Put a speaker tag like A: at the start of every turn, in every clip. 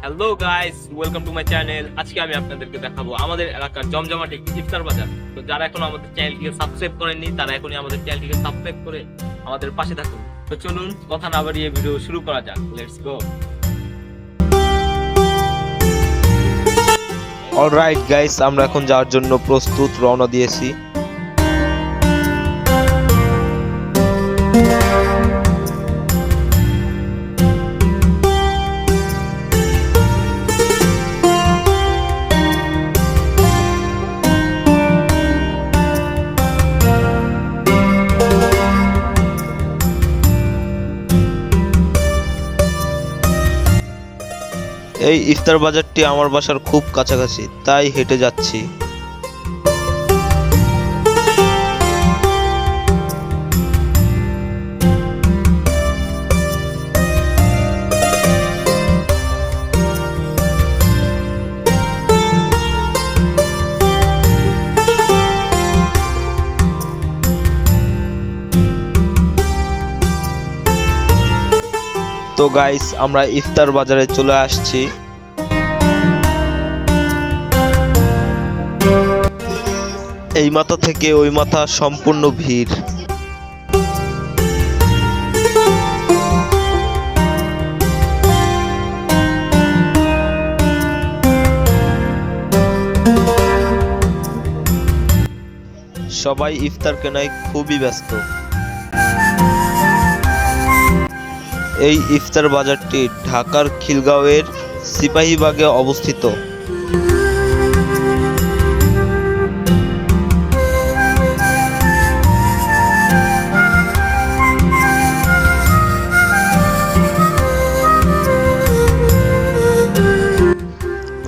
A: Hello guys, welcome to my channel. আজকে আমি আপনাদেরকে দেখাবো আমাদের এলাকার জমজমাট একটি ইফতার বাজার। তো যারা এখনো আমাদের চ্যানেলটিকে সাবস্ক্রাইব করেননি তারা এখনই আমাদের চ্যানেলটিকে সাবস্ক্রাইব করে আমাদের পাশে থাকুন। তো চলুন কথা না বাড়িয়ে ভিডিও শুরু করা যাক। Let's go.
B: অলরাইট গাইস, আমরা এখন যাওয়ার জন্য প্রস্তুত, রওনা দিয়েছি। এই ইফতার বাজারটি আমার বাসার খুব কাছাকাছি, তাই হেঁটে যাচ্ছি। তো গাইস, আমরা ইফতার বাজারে চলে আসছি। এই মাথা থেকে ওই মাথা সম্পূর্ণ ভিড়। সবাই ইফতার কেনায় খুবই ব্যস্ত। এই ইফতার বাজারটি ঢাকার খিলগাঁওয়ের সিপাহীবাগে অবস্থিত।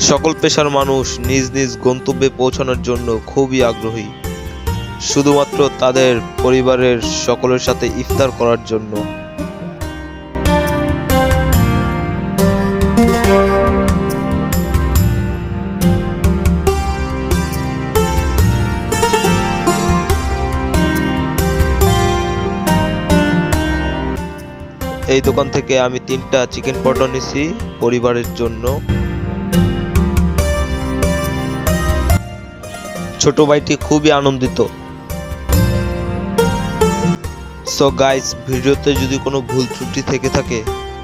B: সকল পেশার মানুষ নিজ নিজ গন্তব্যে পৌঁছানোর জন্য খুবই আগ্রহী, শুধুমাত্র তাদের পরিবারের সকলের সাথে ইফতার করার জন্য। এই দোকান থেকে আমি 3টা চিকেন পরোটা নিছি পরিবারের জন্য। ছোট ভাইটি খুবই আনন্দিত। সো গাইস, ভিডিওতে যদি কোনো ভুল ত্রুটি থেকে থাকে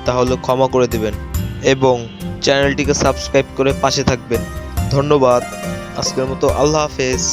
B: তাহলে ক্ষমা করে দিবেন এবং চ্যানেলটিকে সাবস্ক্রাইব করে পাশে থাকবেন। ধন্যবাদ। আজকের মতো আল্লাহ হাফেজ।